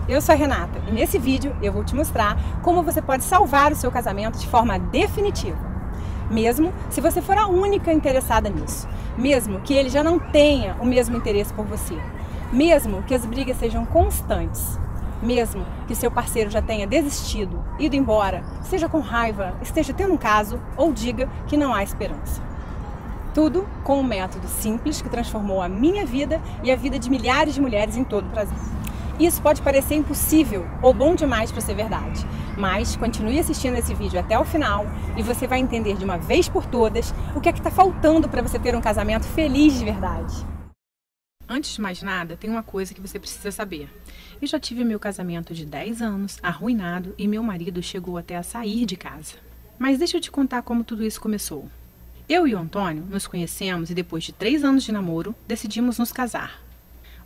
eu sou a Renata e nesse vídeo eu vou te mostrar como você pode salvar o seu casamento de forma definitiva. Mesmo se você for a única interessada nisso, mesmo que ele já não tenha o mesmo interesse por você, mesmo que as brigas sejam constantes, mesmo que seu parceiro já tenha desistido, ido embora, esteja com raiva, esteja tendo um caso ou diga que não há esperança. Tudo com um método simples que transformou a minha vida e a vida de milhares de mulheres em todo o Brasil. Isso pode parecer impossível ou bom demais para ser verdade, mas continue assistindo esse vídeo até o final e você vai entender de uma vez por todas o que é que está faltando para você ter um casamento feliz de verdade. Antes de mais nada, tem uma coisa que você precisa saber. Eu já tive meu casamento de 10 anos, arruinado, e meu marido chegou até a sair de casa. Mas deixa eu te contar como tudo isso começou. Eu e o Antônio nos conhecemos e depois de 3 anos de namoro, decidimos nos casar.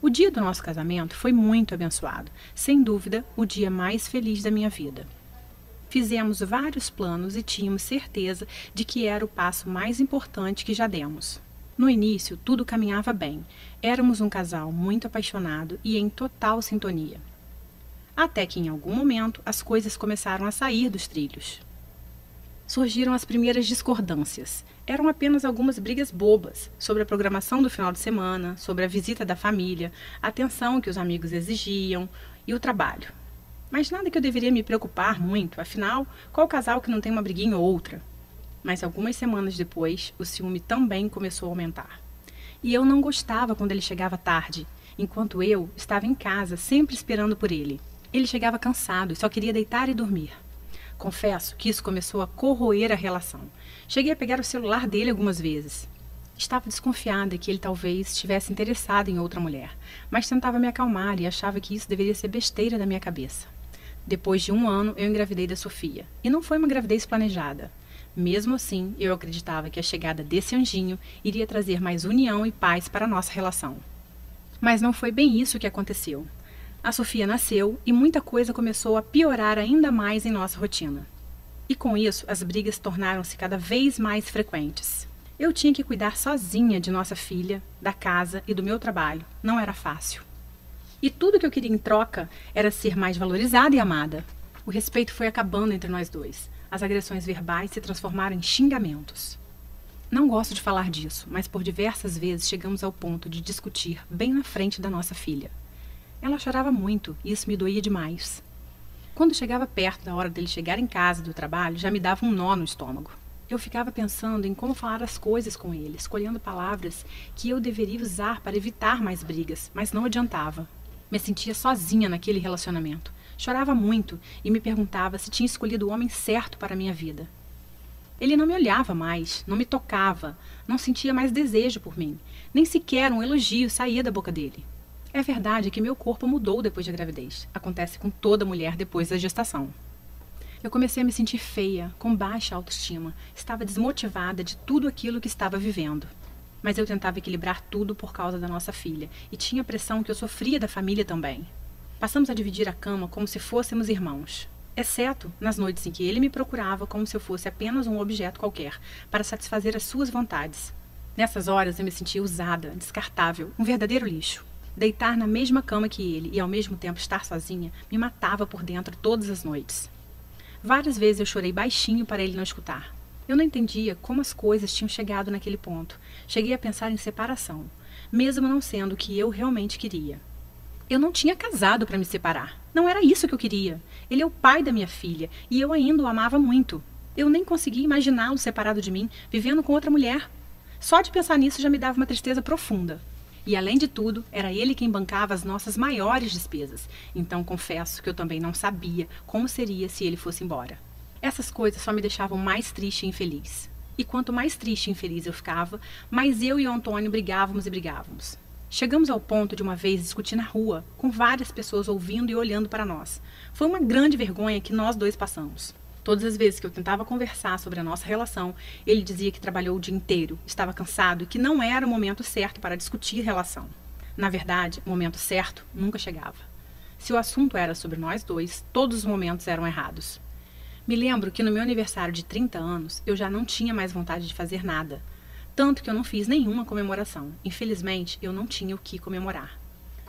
O dia do nosso casamento foi muito abençoado, sem dúvida, o dia mais feliz da minha vida. Fizemos vários planos e tínhamos certeza de que era o passo mais importante que já demos. No início, tudo caminhava bem. Éramos um casal muito apaixonado e em total sintonia. Até que, em algum momento, as coisas começaram a sair dos trilhos. Surgiram as primeiras discordâncias. Eram apenas algumas brigas bobas sobre a programação do final de semana, sobre a visita da família, a atenção que os amigos exigiam e o trabalho. Mas nada que eu deveria me preocupar muito, afinal, qual casal que não tem uma briguinha ou outra? Mas algumas semanas depois, o ciúme também começou a aumentar. E eu não gostava quando ele chegava tarde, enquanto eu estava em casa sempre esperando por ele. Ele chegava cansado e só queria deitar e dormir. Confesso que isso começou a corroer a relação. Cheguei a pegar o celular dele algumas vezes. Estava desconfiada que ele talvez estivesse interessado em outra mulher, mas tentava me acalmar e achava que isso deveria ser besteira da minha cabeça. Depois de 1 ano, eu engravidei da Sofia. E não foi uma gravidez planejada. Mesmo assim, eu acreditava que a chegada desse anjinho iria trazer mais união e paz para a nossa relação. Mas não foi bem isso que aconteceu. A Sofia nasceu e muita coisa começou a piorar ainda mais em nossa rotina. E com isso, as brigas tornaram-se cada vez mais frequentes. Eu tinha que cuidar sozinha de nossa filha, da casa e do meu trabalho. Não era fácil. E tudo que eu queria em troca era ser mais valorizada e amada. O respeito foi acabando entre nós dois. As agressões verbais se transformaram em xingamentos. Não gosto de falar disso, mas por diversas vezes chegamos ao ponto de discutir bem na frente da nossa filha. Ela chorava muito e isso me doía demais. Quando chegava perto da hora dele chegar em casa do trabalho, já me dava um nó no estômago. Eu ficava pensando em como falar as coisas com ele, escolhendo palavras que eu deveria usar para evitar mais brigas, mas não adiantava. Me sentia sozinha naquele relacionamento. Chorava muito e me perguntava se tinha escolhido o homem certo para a minha vida. Ele não me olhava mais, não me tocava, não sentia mais desejo por mim, nem sequer um elogio saía da boca dele. É verdade que meu corpo mudou depois da gravidez. Acontece com toda mulher depois da gestação. Eu comecei a me sentir feia, com baixa autoestima. Estava desmotivada de tudo aquilo que estava vivendo. Mas eu tentava equilibrar tudo por causa da nossa filha. E tinha a pressão que eu sofria da família também. Passamos a dividir a cama como se fôssemos irmãos. Exceto nas noites em que ele me procurava como se eu fosse apenas um objeto qualquer, para satisfazer as suas vontades. Nessas horas eu me sentia usada, descartável, um verdadeiro lixo. Deitar na mesma cama que ele e ao mesmo tempo estar sozinha me matava por dentro todas as noites. Várias vezes eu chorei baixinho para ele não escutar. Eu não entendia como as coisas tinham chegado naquele ponto. Cheguei a pensar em separação, mesmo não sendo o que eu realmente queria. Eu não tinha casado para me separar. Não era isso que eu queria. Ele é o pai da minha filha e eu ainda o amava muito. Eu nem conseguia imaginá-lo separado de mim, vivendo com outra mulher. Só de pensar nisso já me dava uma tristeza profunda. E, além de tudo, era ele quem bancava as nossas maiores despesas. Então, confesso que eu também não sabia como seria se ele fosse embora. Essas coisas só me deixavam mais triste e infeliz. E quanto mais triste e infeliz eu ficava, mais eu e o Antônio brigávamos e brigávamos. Chegamos ao ponto de uma vez discutir na rua, com várias pessoas ouvindo e olhando para nós. Foi uma grande vergonha que nós dois passamos. Todas as vezes que eu tentava conversar sobre a nossa relação, ele dizia que trabalhou o dia inteiro, estava cansado e que não era o momento certo para discutir relação. Na verdade, o momento certo nunca chegava. Se o assunto era sobre nós dois, todos os momentos eram errados. Me lembro que no meu aniversário de 30 anos, eu já não tinha mais vontade de fazer nada. Tanto que eu não fiz nenhuma comemoração. Infelizmente, eu não tinha o que comemorar.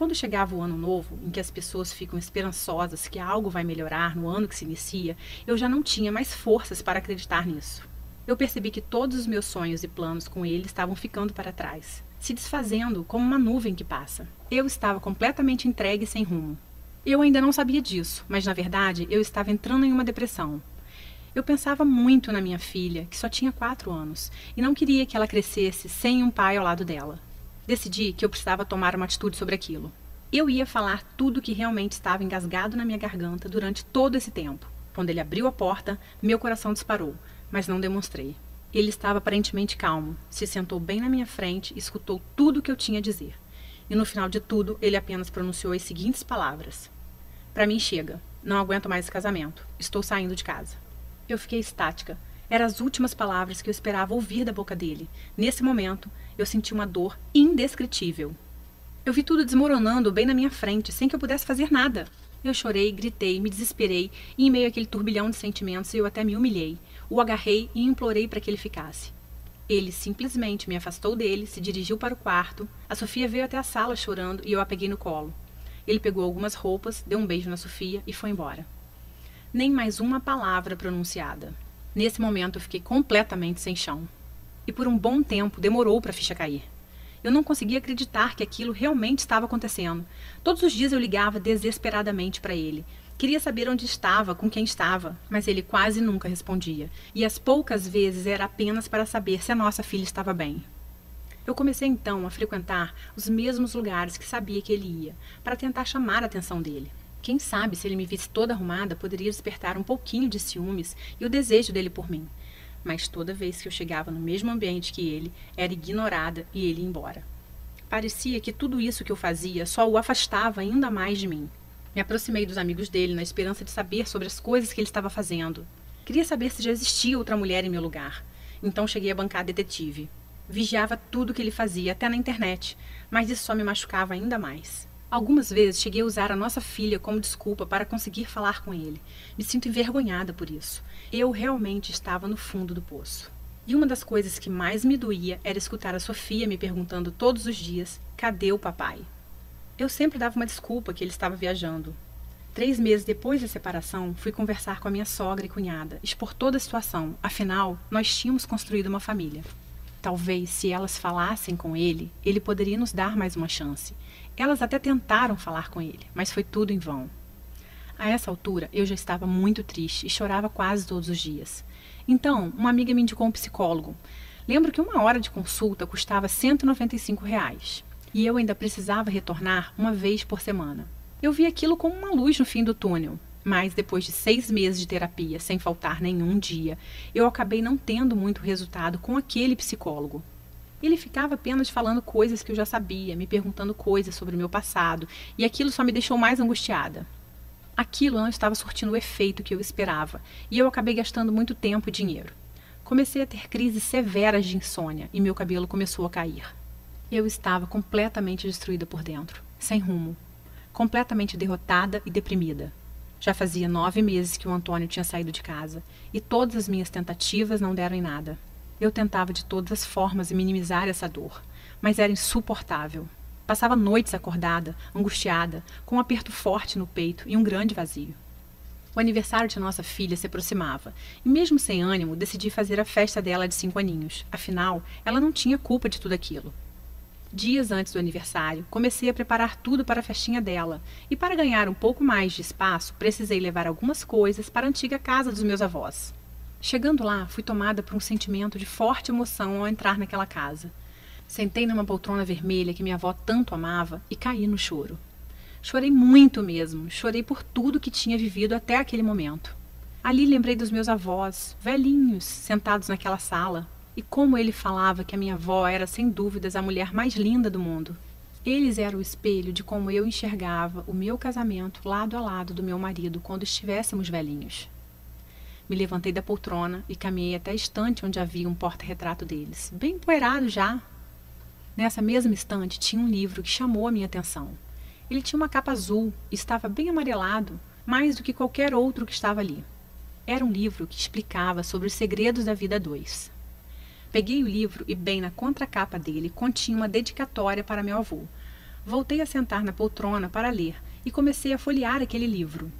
Quando chegava o ano novo, em que as pessoas ficam esperançosas que algo vai melhorar no ano que se inicia, eu já não tinha mais forças para acreditar nisso. Eu percebi que todos os meus sonhos e planos com ele estavam ficando para trás, se desfazendo como uma nuvem que passa. Eu estava completamente entregue e sem rumo. Eu ainda não sabia disso, mas na verdade eu estava entrando em uma depressão. Eu pensava muito na minha filha, que só tinha 4 anos, e não queria que ela crescesse sem um pai ao lado dela. Decidi que eu precisava tomar uma atitude sobre aquilo. Eu ia falar tudo o que realmente estava engasgado na minha garganta durante todo esse tempo. Quando ele abriu a porta, meu coração disparou, mas não demonstrei. Ele estava aparentemente calmo, se sentou bem na minha frente e escutou tudo o que eu tinha a dizer. E no final de tudo, ele apenas pronunciou as seguintes palavras: "Para mim chega, não aguento mais esse casamento, estou saindo de casa." Eu fiquei estática. Eram as últimas palavras que eu esperava ouvir da boca dele. Nesse momento, eu senti uma dor indescritível. Eu vi tudo desmoronando bem na minha frente, sem que eu pudesse fazer nada. Eu chorei, gritei, me desesperei, e em meio àquele turbilhão de sentimentos, eu até me humilhei. O agarrei e implorei para que ele ficasse. Ele simplesmente me afastou dele, se dirigiu para o quarto. A Sofia veio até a sala chorando e eu a peguei no colo. Ele pegou algumas roupas, deu um beijo na Sofia e foi embora. Nem mais uma palavra pronunciada. Nesse momento eu fiquei completamente sem chão. E por um bom tempo demorou para a ficha cair. Eu não conseguia acreditar que aquilo realmente estava acontecendo. Todos os dias eu ligava desesperadamente para ele. Queria saber onde estava, com quem estava, mas ele quase nunca respondia. E as poucas vezes era apenas para saber se a nossa filha estava bem. Eu comecei então a frequentar os mesmos lugares que sabia que ele ia, para tentar chamar a atenção dele. Quem sabe, se ele me visse toda arrumada, poderia despertar um pouquinho de ciúmes e o desejo dele por mim. Mas toda vez que eu chegava no mesmo ambiente que ele, era ignorada e ele ia embora. Parecia que tudo isso que eu fazia só o afastava ainda mais de mim. Me aproximei dos amigos dele na esperança de saber sobre as coisas que ele estava fazendo. Queria saber se já existia outra mulher em meu lugar. Então cheguei a bancar detetive. Vigiava tudo que ele fazia, até na internet, mas isso só me machucava ainda mais. Algumas vezes cheguei a usar a nossa filha como desculpa para conseguir falar com ele. Me sinto envergonhada por isso. Eu realmente estava no fundo do poço. E uma das coisas que mais me doía era escutar a Sofia me perguntando todos os dias: cadê o papai? Eu sempre dava uma desculpa que ele estava viajando. 3 meses depois da separação, fui conversar com a minha sogra e cunhada, expor toda a situação. Afinal, nós tínhamos construído uma família. Talvez, se elas falassem com ele, ele poderia nos dar mais uma chance. Elas até tentaram falar com ele, mas foi tudo em vão. A essa altura, eu já estava muito triste e chorava quase todos os dias. Então, uma amiga me indicou um psicólogo. Lembro que 1 hora de consulta custava R$ 195. E eu ainda precisava retornar uma vez por semana. Eu vi aquilo como uma luz no fim do túnel. Mas depois de 6 meses de terapia, sem faltar nenhum dia, eu acabei não tendo muito resultado com aquele psicólogo. Ele ficava apenas falando coisas que eu já sabia, me perguntando coisas sobre o meu passado, e aquilo só me deixou mais angustiada. Aquilo não estava surtindo o efeito que eu esperava, e eu acabei gastando muito tempo e dinheiro. Comecei a ter crises severas de insônia, e meu cabelo começou a cair. Eu estava completamente destruída por dentro, sem rumo, completamente derrotada e deprimida. Já fazia 9 meses que o Antônio tinha saído de casa, e todas as minhas tentativas não deram em nada. Eu tentava de todas as formas minimizar essa dor, mas era insuportável. Passava noites acordada, angustiada, com um aperto forte no peito e um grande vazio. O aniversário de nossa filha se aproximava, e mesmo sem ânimo, decidi fazer a festa dela de 5 aninhos. Afinal, ela não tinha culpa de tudo aquilo. Dias antes do aniversário, comecei a preparar tudo para a festinha dela, e para ganhar um pouco mais de espaço, precisei levar algumas coisas para a antiga casa dos meus avós. Chegando lá, fui tomada por um sentimento de forte emoção ao entrar naquela casa. Sentei numa poltrona vermelha que minha avó tanto amava e caí no choro. Chorei muito mesmo, chorei por tudo que tinha vivido até aquele momento. Ali lembrei dos meus avós, velhinhos, sentados naquela sala, e como ele falava que a minha avó era sem dúvidas a mulher mais linda do mundo. Eles eram o espelho de como eu enxergava o meu casamento lado a lado do meu marido quando estivéssemos velhinhos. Me levantei da poltrona e caminhei até a estante onde havia um porta-retrato deles, bem empoeirado já. Nessa mesma estante tinha um livro que chamou a minha atenção. Ele tinha uma capa azul e estava bem amarelado, mais do que qualquer outro que estava ali. Era um livro que explicava sobre os segredos da vida a 2. Peguei o livro e bem na contracapa dele continha uma dedicatória para meu avô. Voltei a sentar na poltrona para ler e comecei a folhear aquele livro.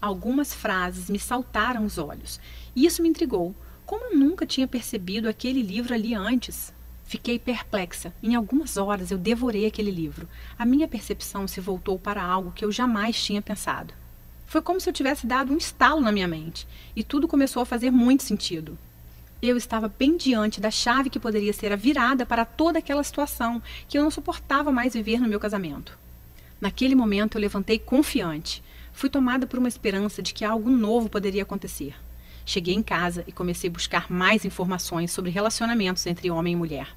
Algumas frases me saltaram aos olhos e isso me intrigou. Como eu nunca tinha percebido aquele livro ali antes? Fiquei perplexa. Em algumas horas eu devorei aquele livro. A minha percepção se voltou para algo que eu jamais tinha pensado. Foi como se eu tivesse dado um estalo na minha mente e tudo começou a fazer muito sentido. Eu estava bem diante da chave que poderia ser a virada para toda aquela situação que eu não suportava mais viver no meu casamento. Naquele momento eu levantei confiante. Fui tomada por uma esperança de que algo novo poderia acontecer. Cheguei em casa e comecei a buscar mais informações sobre relacionamentos entre homem e mulher.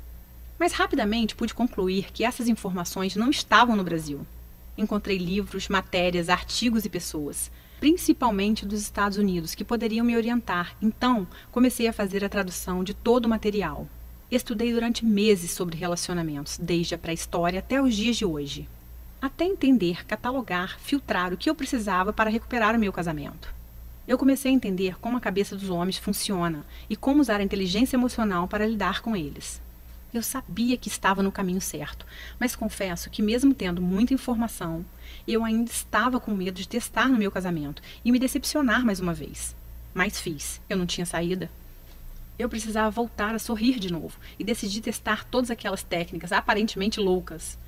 Mas rapidamente pude concluir que essas informações não estavam no Brasil. Encontrei livros, matérias, artigos e pessoas, principalmente dos Estados Unidos, que poderiam me orientar. Então, comecei a fazer a tradução de todo o material. Estudei durante meses sobre relacionamentos, desde a pré-história até os dias de hoje. Até entender, catalogar, filtrar o que eu precisava para recuperar o meu casamento. Eu comecei a entender como a cabeça dos homens funciona e como usar a inteligência emocional para lidar com eles. Eu sabia que estava no caminho certo, mas confesso que mesmo tendo muita informação, eu ainda estava com medo de testar no meu casamento e me decepcionar mais uma vez. Mas fiz, eu não tinha saída. Eu precisava voltar a sorrir de novo e decidi testar todas aquelas técnicas aparentemente loucas.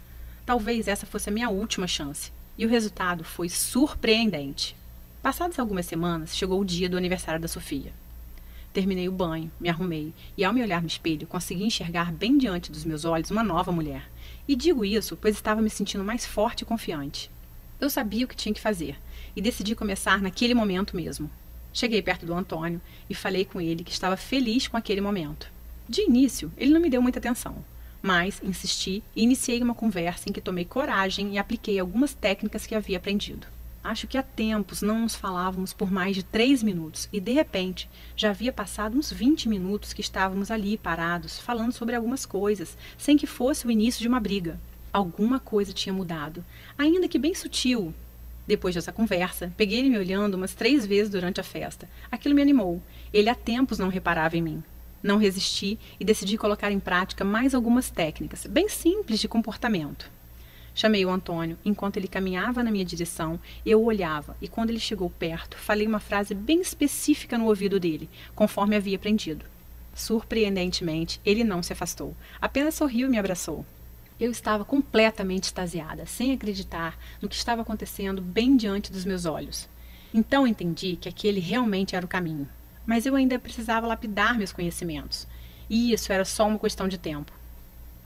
Talvez essa fosse a minha última chance, e o resultado foi surpreendente. Passadas algumas semanas, chegou o dia do aniversário da Sofia. Terminei o banho, me arrumei e, ao me olhar no espelho, consegui enxergar bem diante dos meus olhos uma nova mulher. E digo isso, pois estava me sentindo mais forte e confiante. Eu sabia o que tinha que fazer e decidi começar naquele momento mesmo. Cheguei perto do Antônio e falei com ele que estava feliz com aquele momento. De início, ele não me deu muita atenção, mas insisti e iniciei uma conversa em que tomei coragem e apliquei algumas técnicas que havia aprendido. Acho que há tempos não nos falávamos por mais de 3 minutos e, de repente, já havia passado uns 20 minutos que estávamos ali parados, falando sobre algumas coisas, sem que fosse o início de uma briga. Alguma coisa tinha mudado, ainda que bem sutil. Depois dessa conversa, peguei ele me olhando umas 3 vezes durante a festa. Aquilo me animou. Ele há tempos não reparava em mim. Não resisti e decidi colocar em prática mais algumas técnicas, bem simples de comportamento. Chamei o Antônio. Enquanto ele caminhava na minha direção, eu o olhava e quando ele chegou perto, falei uma frase bem específica no ouvido dele, conforme havia aprendido. Surpreendentemente, ele não se afastou, apenas sorriu e me abraçou. Eu estava completamente extasiada, sem acreditar no que estava acontecendo bem diante dos meus olhos. Então entendi que aquele realmente era o caminho, mas eu ainda precisava lapidar meus conhecimentos, e isso era só uma questão de tempo.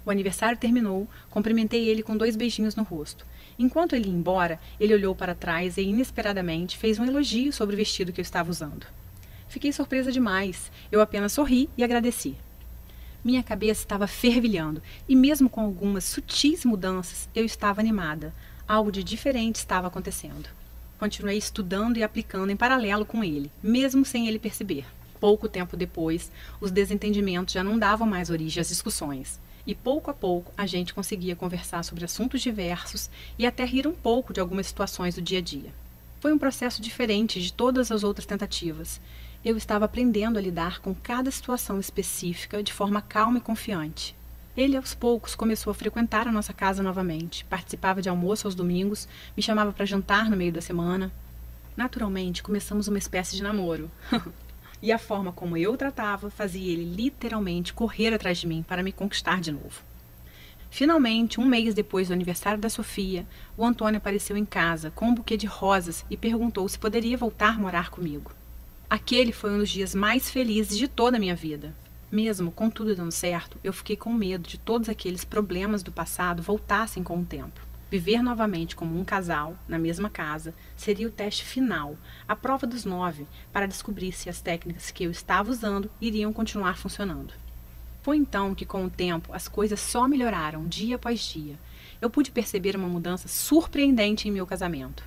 O aniversário terminou, cumprimentei ele com 2 beijinhos no rosto. Enquanto ele ia embora, ele olhou para trás e, inesperadamente, fez um elogio sobre o vestido que eu estava usando. Fiquei surpresa demais. Eu apenas sorri e agradeci. Minha cabeça estava fervilhando e, mesmo com algumas sutis mudanças, eu estava animada. Algo de diferente estava acontecendo. Continuei estudando e aplicando em paralelo com ele, mesmo sem ele perceber. Pouco tempo depois, os desentendimentos já não davam mais origem às discussões. E pouco a pouco a gente conseguia conversar sobre assuntos diversos e até rir um pouco de algumas situações do dia a dia. Foi um processo diferente de todas as outras tentativas. Eu estava aprendendo a lidar com cada situação específica de forma calma e confiante. Ele, aos poucos, começou a frequentar a nossa casa novamente, participava de almoço aos domingos, me chamava para jantar no meio da semana. Naturalmente, começamos uma espécie de namoro. E a forma como eu o tratava fazia ele literalmente correr atrás de mim para me conquistar de novo. Finalmente, 1 mês depois do aniversário da Sofia, o Antônio apareceu em casa com um buquê de rosas e perguntou se poderia voltar a morar comigo. Aquele foi um dos dias mais felizes de toda a minha vida. Mesmo com tudo dando certo, eu fiquei com medo de todos aqueles problemas do passado voltassem com o tempo. Viver novamente como um casal, na mesma casa, seria o teste final, a prova dos 9, para descobrir se as técnicas que eu estava usando iriam continuar funcionando. Foi então que, com o tempo, as coisas só melhoraram dia após dia. Eu pude perceber uma mudança surpreendente em meu casamento.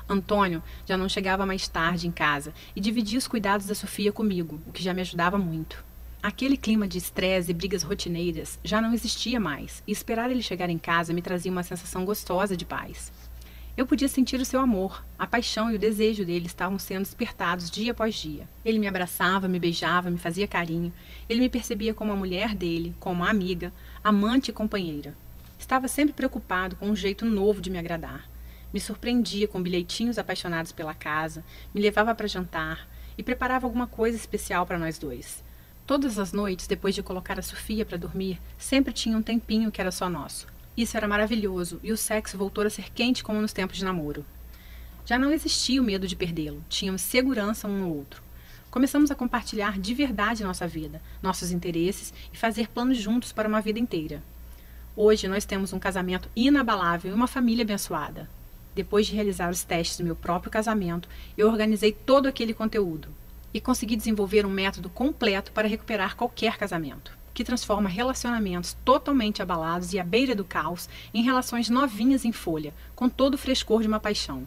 Antônio já não chegava mais tarde em casa e dividia os cuidados da Sofia comigo, o que já me ajudava muito. Aquele clima de estresse e brigas rotineiras já não existia mais, e esperar ele chegar em casa me trazia uma sensação gostosa de paz. Eu podia sentir o seu amor, a paixão e o desejo dele estavam sendo despertados dia após dia. Ele me abraçava, me beijava, me fazia carinho. Ele me percebia como a mulher dele, como a amiga, amante e companheira. Estava sempre preocupado com um jeito novo de me agradar. Me surpreendia com bilhetinhos apaixonados pela casa, me levava para jantar e preparava alguma coisa especial para nós dois. Todas as noites, depois de colocar a Sofia para dormir, sempre tinha um tempinho que era só nosso. Isso era maravilhoso e o sexo voltou a ser quente como nos tempos de namoro. Já não existia o medo de perdê-lo, tínhamos segurança um no outro. Começamos a compartilhar de verdade nossa vida, nossos interesses e fazer planos juntos para uma vida inteira. Hoje nós temos um casamento inabalável e uma família abençoada. Depois de realizar os testes do meu próprio casamento, eu organizei todo aquele conteúdo e consegui desenvolver um método completo para recuperar qualquer casamento, que transforma relacionamentos totalmente abalados e à beira do caos em relações novinhas em folha, com todo o frescor de uma paixão.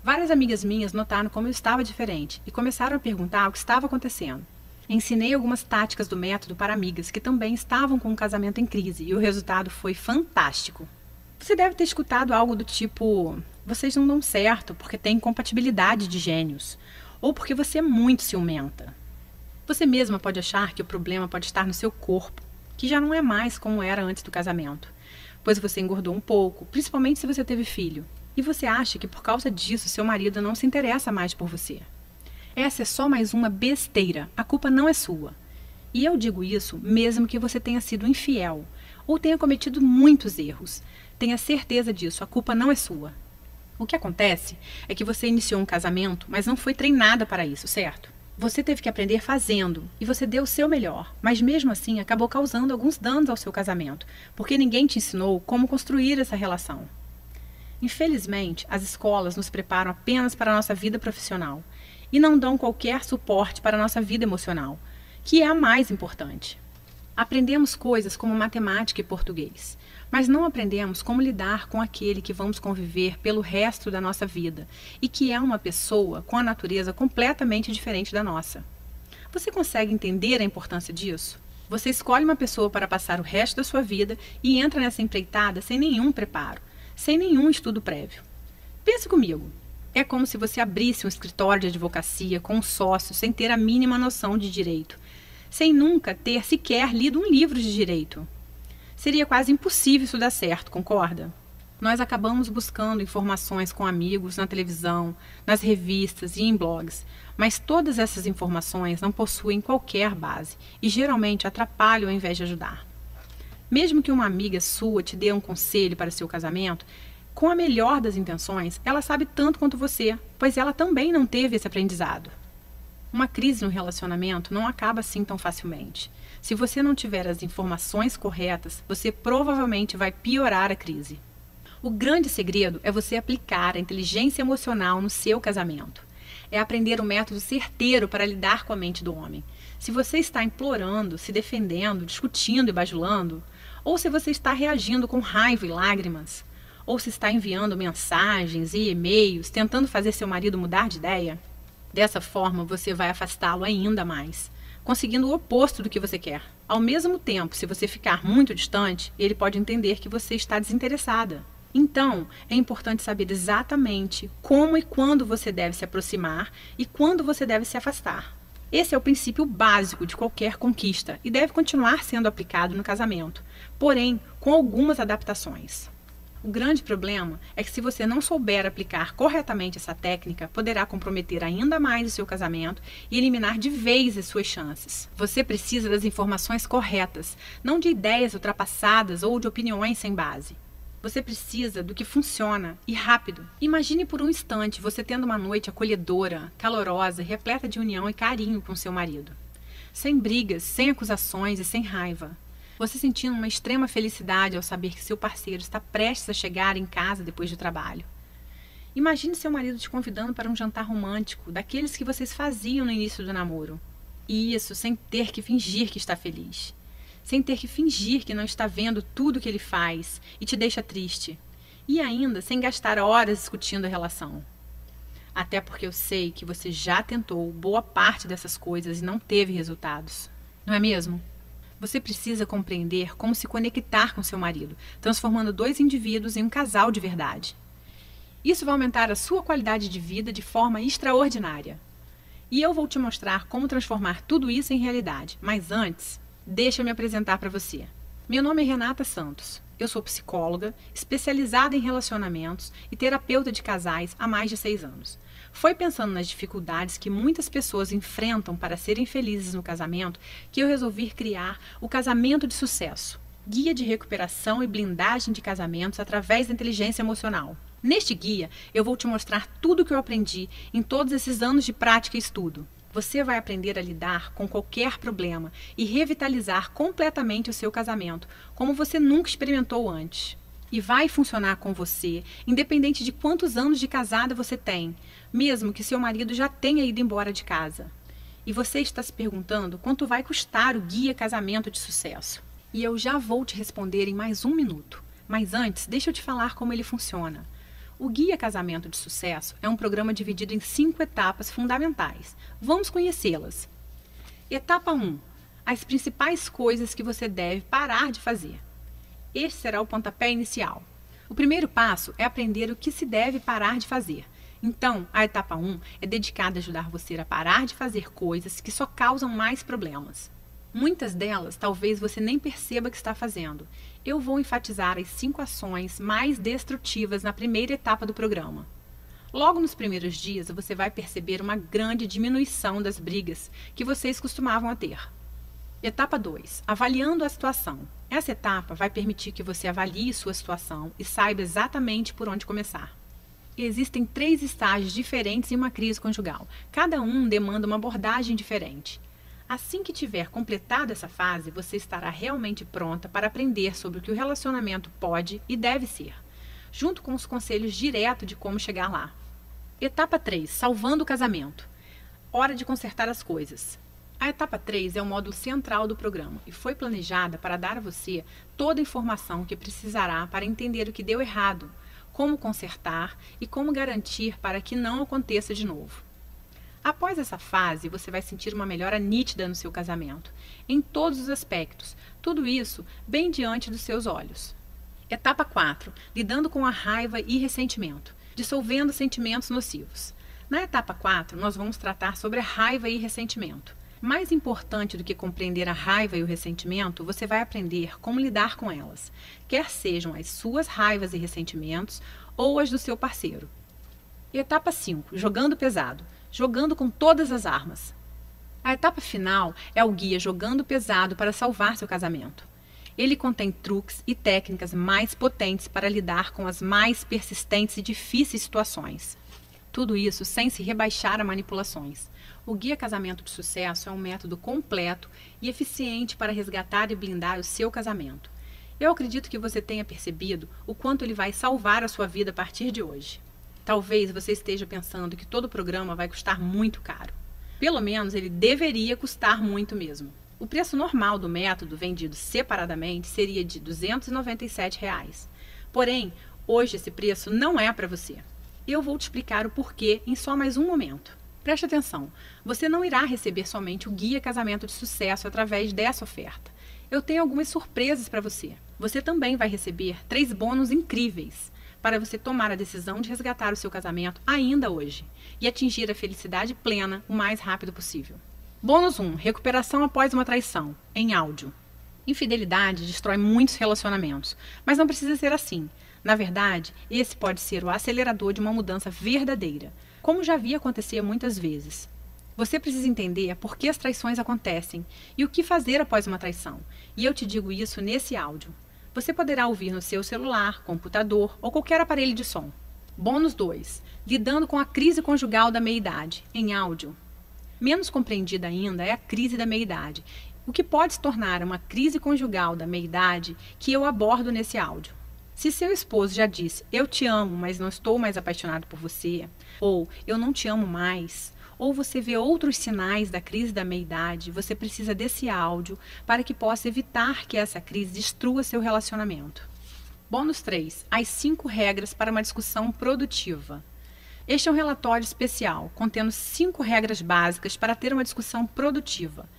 Várias amigas minhas notaram como eu estava diferente e começaram a perguntar o que estava acontecendo. Ensinei algumas táticas do método para amigas que também estavam com um casamento em crise e o resultado foi fantástico. Você deve ter escutado algo do tipo: vocês não dão certo porque têm incompatibilidade de gênios, ou porque você é muito ciumenta. Você mesma pode achar que o problema pode estar no seu corpo, que já não é mais como era antes do casamento, pois você engordou um pouco, principalmente se você teve filho, e você acha que por causa disso seu marido não se interessa mais por você. Essa é só mais uma besteira, a culpa não é sua. E eu digo isso mesmo que você tenha sido infiel, ou tenha cometido muitos erros. Tenha certeza disso, a culpa não é sua. O que acontece é que você iniciou um casamento, mas não foi treinada para isso, certo? Você teve que aprender fazendo, e você deu o seu melhor, mas mesmo assim acabou causando alguns danos ao seu casamento, porque ninguém te ensinou como construir essa relação. Infelizmente, as escolas nos preparam apenas para a nossa vida profissional e não dão qualquer suporte para a nossa vida emocional, que é a mais importante. Aprendemos coisas como matemática e português, mas não aprendemos como lidar com aquele que vamos conviver pelo resto da nossa vida e que é uma pessoa com a natureza completamente diferente da nossa. Você consegue entender a importância disso? Você escolhe uma pessoa para passar o resto da sua vida e entra nessa empreitada sem nenhum preparo, sem nenhum estudo prévio. Pense comigo. É como se você abrisse um escritório de advocacia com um sócio sem ter a mínima noção de direito, sem nunca ter sequer lido um livro de direito. Seria quase impossível isso dar certo, concorda? Nós acabamos buscando informações com amigos na televisão, nas revistas e em blogs, mas todas essas informações não possuem qualquer base e geralmente atrapalham ao invés de ajudar. Mesmo que uma amiga sua te dê um conselho para seu casamento, com a melhor das intenções, ela sabe tanto quanto você, pois ela também não teve esse aprendizado. Uma crise no relacionamento não acaba assim tão facilmente. Se você não tiver as informações corretas, você provavelmente vai piorar a crise. O grande segredo é você aplicar a inteligência emocional no seu casamento. É aprender um método certeiro para lidar com a mente do homem. Se você está implorando, se defendendo, discutindo e bajulando, ou se você está reagindo com raiva e lágrimas, ou se está enviando mensagens e e-mails tentando fazer seu marido mudar de ideia, dessa forma você vai afastá-lo ainda mais, conseguindo o oposto do que você quer. Ao mesmo tempo, se você ficar muito distante, ele pode entender que você está desinteressada. Então, é importante saber exatamente como e quando você deve se aproximar e quando você deve se afastar. Esse é o princípio básico de qualquer conquista e deve continuar sendo aplicado no casamento, porém com algumas adaptações. O grande problema é que se você não souber aplicar corretamente essa técnica, poderá comprometer ainda mais o seu casamento e eliminar de vez as suas chances. Você precisa das informações corretas, não de ideias ultrapassadas ou de opiniões sem base. Você precisa do que funciona e rápido. Imagine por um instante você tendo uma noite acolhedora, calorosa, repleta de união e carinho com seu marido. Sem brigas, sem acusações e sem raiva. Você sentindo uma extrema felicidade ao saber que seu parceiro está prestes a chegar em casa depois do trabalho. Imagine seu marido te convidando para um jantar romântico, daqueles que vocês faziam no início do namoro. E isso sem ter que fingir que está feliz. Sem ter que fingir que não está vendo tudo que ele faz e te deixa triste. E ainda sem gastar horas discutindo a relação. Até porque eu sei que você já tentou boa parte dessas coisas e não teve resultados. Não é mesmo? Você precisa compreender como se conectar com seu marido, transformando dois indivíduos em um casal de verdade. Isso vai aumentar a sua qualidade de vida de forma extraordinária. E eu vou te mostrar como transformar tudo isso em realidade. Mas antes, deixa eu me apresentar para você. Meu nome é Renata Santos. Eu sou psicóloga, especializada em relacionamentos e terapeuta de casais há mais de 6 anos. Foi pensando nas dificuldades que muitas pessoas enfrentam para serem felizes no casamento que eu resolvi criar o Casamento de Sucesso, guia de recuperação e blindagem de casamentos através da inteligência emocional. Neste guia, eu vou te mostrar tudo o que eu aprendi em todos esses anos de prática e estudo. Você vai aprender a lidar com qualquer problema e revitalizar completamente o seu casamento, como você nunca experimentou antes. E vai funcionar com você, independente de quantos anos de casada você tem, mesmo que seu marido já tenha ido embora de casa. E você está se perguntando quanto vai custar o Guia Casamento de Sucesso. E eu já vou te responder em mais 1 minuto. Mas antes, deixa eu te falar como ele funciona. O Guia Casamento de Sucesso é um programa dividido em 5 etapas fundamentais. Vamos conhecê-las. Etapa 1. As principais coisas que você deve parar de fazer. Este será o pontapé inicial. O primeiro passo é aprender o que se deve parar de fazer. Então, a etapa 1 é dedicada a ajudar você a parar de fazer coisas que só causam mais problemas. Muitas delas talvez você nem perceba que está fazendo. Eu vou enfatizar as 5 ações mais destrutivas na primeira etapa do programa. Logo nos primeiros dias, você vai perceber uma grande diminuição das brigas que vocês costumavam a ter. Etapa 2. Avaliando a situação. Essa etapa vai permitir que você avalie sua situação e saiba exatamente por onde começar. Existem 3 estágios diferentes em uma crise conjugal. Cada um demanda uma abordagem diferente. Assim que tiver completado essa fase, você estará realmente pronta para aprender sobre o que o relacionamento pode e deve ser, junto com os conselhos diretos de como chegar lá. Etapa 3. Salvando o casamento. Hora de consertar as coisas. A etapa 3 é o módulo central do programa e foi planejada para dar a você toda a informação que precisará para entender o que deu errado, como consertar e como garantir para que não aconteça de novo. Após essa fase, você vai sentir uma melhora nítida no seu casamento, em todos os aspectos, tudo isso bem diante dos seus olhos. Etapa 4. Lidando com a raiva e ressentimento, dissolvendo sentimentos nocivos. Na etapa 4, nós vamos tratar sobre a raiva e ressentimento. Mais importante do que compreender a raiva e o ressentimento, você vai aprender como lidar com elas, quer sejam as suas raivas e ressentimentos ou as do seu parceiro. Etapa 5. Jogando pesado. Jogando com todas as armas. A etapa final é o guia Jogando Pesado para salvar seu casamento. Ele contém truques e técnicas mais potentes para lidar com as mais persistentes e difíceis situações. Tudo isso sem se rebaixar a manipulações. O Guia Casamento de Sucesso é um método completo e eficiente para resgatar e blindar o seu casamento. Eu acredito que você tenha percebido o quanto ele vai salvar a sua vida a partir de hoje. Talvez você esteja pensando que todo o programa vai custar muito caro. Pelo menos ele deveria custar muito mesmo. O preço normal do método vendido separadamente seria de R$ 297. Porém, hoje esse preço não é para você. Eu vou te explicar o porquê em só mais um momento. Preste atenção, você não irá receber somente o Guia Casamento de Sucesso através dessa oferta. Eu tenho algumas surpresas para você. Você também vai receber 3 bônus incríveis para você tomar a decisão de resgatar o seu casamento ainda hoje e atingir a felicidade plena o mais rápido possível. Bônus 1. Recuperação após uma traição, em áudio. Infidelidade destrói muitos relacionamentos, mas não precisa ser assim. Na verdade, esse pode ser o acelerador de uma mudança verdadeira, como já vi acontecer muitas vezes. Você precisa entender por que as traições acontecem e o que fazer após uma traição, e eu te digo isso nesse áudio. Você poderá ouvir no seu celular, computador ou qualquer aparelho de som. Bônus 2. Lidando com a crise conjugal da meia-idade, em áudio. Menos compreendida ainda é a crise da meia-idade, o que pode se tornar uma crise conjugal da meia-idade que eu abordo nesse áudio. Se seu esposo já disse, eu te amo, mas não estou mais apaixonado por você, ou eu não te amo mais, ou você vê outros sinais da crise da meia-idade, você precisa desse áudio para que possa evitar que essa crise destrua seu relacionamento. Bônus 3. As 5 regras para uma discussão produtiva. Este é um relatório especial, contendo 5 regras básicas para ter uma discussão produtiva.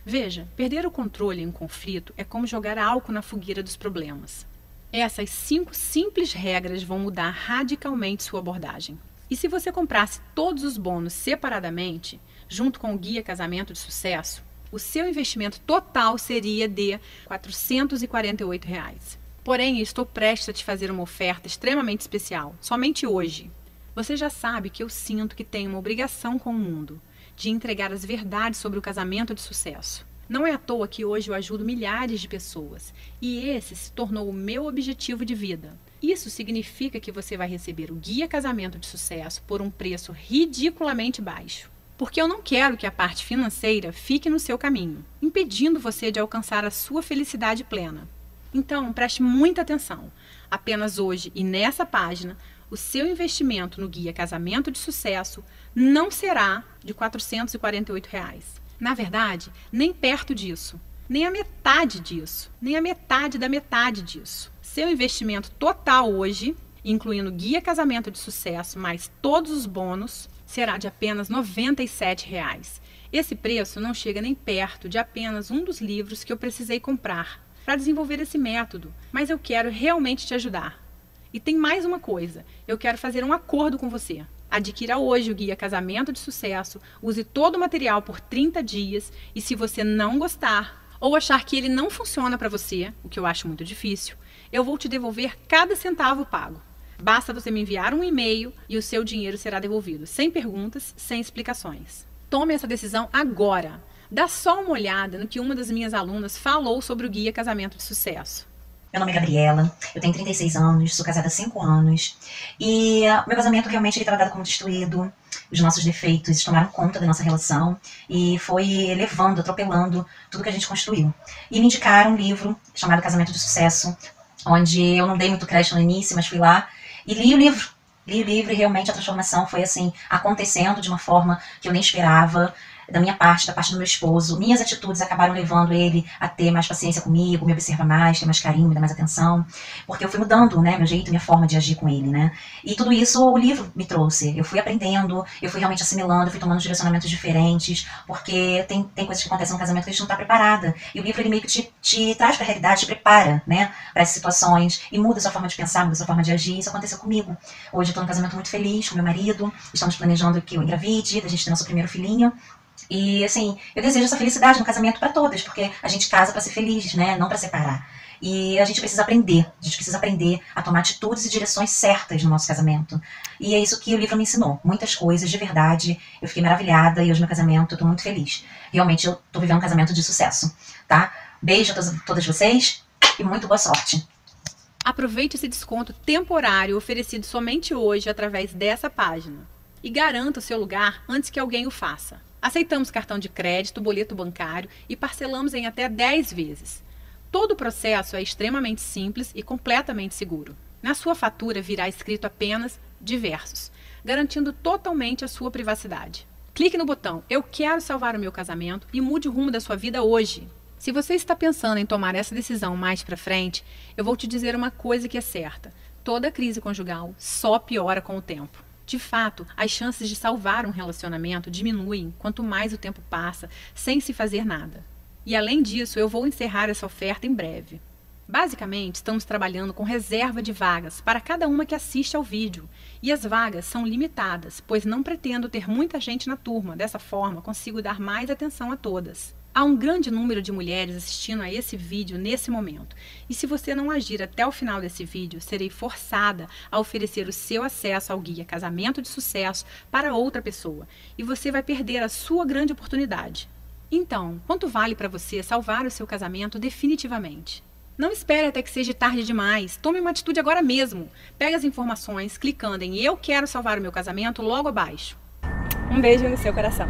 Veja, perder o controle em um conflito é como jogar álcool na fogueira dos problemas. Essas 5 simples regras vão mudar radicalmente sua abordagem. E se você comprasse todos os bônus separadamente, junto com o Guia Casamento de Sucesso, o seu investimento total seria de R$ 448. Porém, estou prestes a te fazer uma oferta extremamente especial, somente hoje. Você já sabe que eu sinto que tenho uma obrigação com o mundo, de entregar as verdades sobre o casamento de sucesso. Não é à toa que hoje eu ajudo milhares de pessoas, e esse se tornou o meu objetivo de vida. Isso significa que você vai receber o Guia Casamento de Sucesso por um preço ridiculamente baixo. Porque eu não quero que a parte financeira fique no seu caminho, impedindo você de alcançar a sua felicidade plena. Então, preste muita atenção. Apenas hoje e nessa página, o seu investimento no Guia Casamento de Sucesso não será de R$ 448. Na verdade, nem perto disso, nem a metade disso, nem a metade da metade disso. Seu investimento total hoje, incluindo Guia Casamento de Sucesso mais todos os bônus, será de apenas R$ 97. Esse preço não chega nem perto de apenas um dos livros que eu precisei comprar para desenvolver esse método, mas eu quero realmente te ajudar. E tem mais uma coisa, eu quero fazer um acordo com você. Adquira hoje o Guia Casamento de Sucesso, use todo o material por 30 dias e se você não gostar ou achar que ele não funciona para você, o que eu acho muito difícil, eu vou te devolver cada centavo pago. Basta você me enviar um e-mail e o seu dinheiro será devolvido, sem perguntas, sem explicações. Tome essa decisão agora. Dá só uma olhada no que uma das minhas alunas falou sobre o Guia Casamento de Sucesso. Meu nome é Gabriela, eu tenho 36 anos, sou casada há 5 anos e meu casamento realmente estava dado como destruído, os nossos defeitos tomaram conta da nossa relação e foi levando, atropelando tudo que a gente construiu. E me indicaram um livro chamado Casamento de Sucesso, onde eu não dei muito crédito no início, mas fui lá e li o livro. Li o livro e realmente a transformação foi assim, acontecendo de uma forma que eu nem esperava. Da minha parte, da parte do meu esposo, minhas atitudes acabaram levando ele a ter mais paciência comigo, me observar mais, ter mais carinho, me dar mais atenção, porque eu fui mudando, né, meu jeito, minha forma de agir com ele, né, e tudo isso o livro me trouxe, eu fui aprendendo, eu fui realmente assimilando, eu fui tomando direcionamentos diferentes, porque tem coisas que acontecem no casamento que a gente não está preparada, e o livro ele meio que te traz para a realidade, te prepara, né, para essas situações, e muda a sua forma de pensar, muda a sua forma de agir, isso aconteceu comigo. Hoje eu estou num casamento muito feliz com meu marido, estamos planejando que eu engravide, da gente ter nosso primeiro filhinho. E assim, eu desejo essa felicidade no casamento para todas, porque a gente casa para ser feliz, né? Não para separar. E a gente precisa aprender a tomar atitudes e direções certas no nosso casamento. E é isso que o livro me ensinou, muitas coisas, de verdade. Eu fiquei maravilhada e hoje meu casamento, eu tô muito feliz. Realmente eu tô vivendo um casamento de sucesso, tá? Beijo a todas vocês e muito boa sorte. Aproveite esse desconto temporário oferecido somente hoje através dessa página e garanta o seu lugar antes que alguém o faça. Aceitamos cartão de crédito, boleto bancário e parcelamos em até 10 vezes. Todo o processo é extremamente simples e completamente seguro. Na sua fatura virá escrito apenas diversos, garantindo totalmente a sua privacidade. Clique no botão Eu quero salvar o meu casamento e mude o rumo da sua vida hoje. Se você está pensando em tomar essa decisão mais para frente, eu vou te dizer uma coisa que é certa. Toda crise conjugal só piora com o tempo. De fato, as chances de salvar um relacionamento diminuem quanto mais o tempo passa sem se fazer nada. E além disso, eu vou encerrar essa oferta em breve. Basicamente, estamos trabalhando com reserva de vagas para cada uma que assiste ao vídeo. E as vagas são limitadas, pois não pretendo ter muita gente na turma. Dessa forma, consigo dar mais atenção a todas. Há um grande número de mulheres assistindo a esse vídeo nesse momento. E se você não agir até o final desse vídeo, serei forçada a oferecer o seu acesso ao Guia Casamento de Sucesso para outra pessoa. E você vai perder a sua grande oportunidade. Então, quanto vale para você salvar o seu casamento definitivamente? Não espere até que seja tarde demais. Tome uma atitude agora mesmo. Pegue as informações clicando em Eu quero salvar o meu casamento logo abaixo. Um beijo no seu coração.